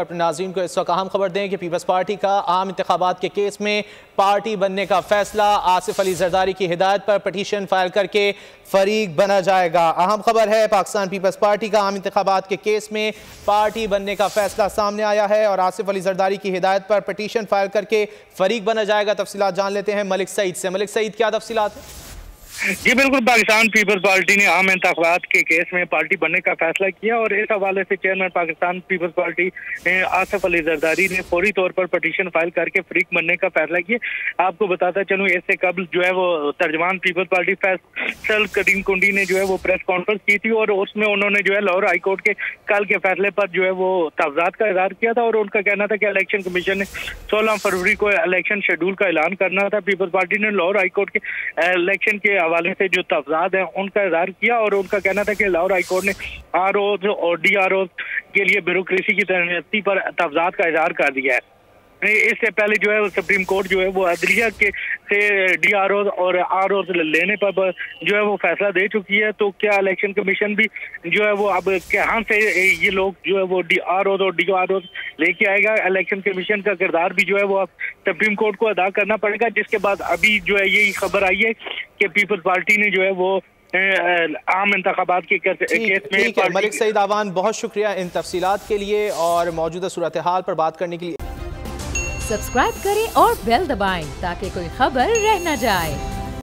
अपने नाज़रीन को इस वक्त अहम खबर दें कि पीपल्स पार्टी का आम इंतखाबात के केस में पार्टी बनने का फैसला, आसिफ अली जरदारी की हिदायत पर पटिशन फाइल करके फरीक बना जाएगा। अहम खबर है, पाकिस्तान पीपल्स पार्टी का आम इंतखाबात के केस में पार्टी बनने का फैसला सामने आया है और आसिफ अली जरदारी की हिदायत पर पटिशन फाइल करके फरीक बना जाएगा। तफसीलात जान लेते हैं मलिक सईद से। मलिक सईद, क्या तफसीलात है? जी बिल्कुल, पाकिस्तान पीपल्स पार्टी ने आम इंतखाबात के केस में पार्टी बनने का फैसला किया और इस हवाले से चेयरमैन पाकिस्तान पीपल्स पार्टी आसिफ अली जरदारी ने फौरी तौर पर पटिशन फाइल करके फरीक बनने का फैसला किया। आपको बताता चलूँ, इससे कबल जो है वो तर्जमान पीपल्स पार्टी फैसल करीम कुंडी ने जो है वो प्रेस कॉन्फ्रेंस की थी और उसमें उन्होंने जो है लाहौर हाई कोर्ट के कल के फैसले पर जो है वो तफजात का इजहार किया था और उनका कहना था कि इलेक्शन कमीशन ने 16 फरवरी को इलेक्शन शेड्यूल का ऐलान करना था। पीपल्स पार्टी ने लाहौर हाई कोर्ट के इलेक्शन के हवाले से जो तफजात है उनका इजहार किया और उनका कहना था कि लाहौर हाई कोर्ट ने आरओ और डीआरओ के लिए ब्यूरोक्रेसी की तैनाती पर तफजात का इजहार कर दिया है। इससे पहले जो है सुप्रीम कोर्ट जो है वो अदलिया के से डीआरओ और आरओ लेने पर जो है वो फैसला दे चुकी है। तो क्या इलेक्शन कमीशन भी जो है वो अब कहाँ से ये लोग जो है वो आरओ और डीआरओ लेके आएगा? इलेक्शन कमीशन का किरदार भी जो है वो अब सुप्रीम कोर्ट को अदा करना पड़ेगा, जिसके बाद अभी जो है यही खबर आई है कि पीपल्स पार्टी ने जो है वो आम इंतखाबात के केस में। मलिक सईद आवान, बहुत शुक्रिया इन तफसीलात के लिए और मौजूदा सूरत हाल पर बात करने के लिए। सब्सक्राइब करें और बेल दबाएं ताकि कोई खबर रह न जाए।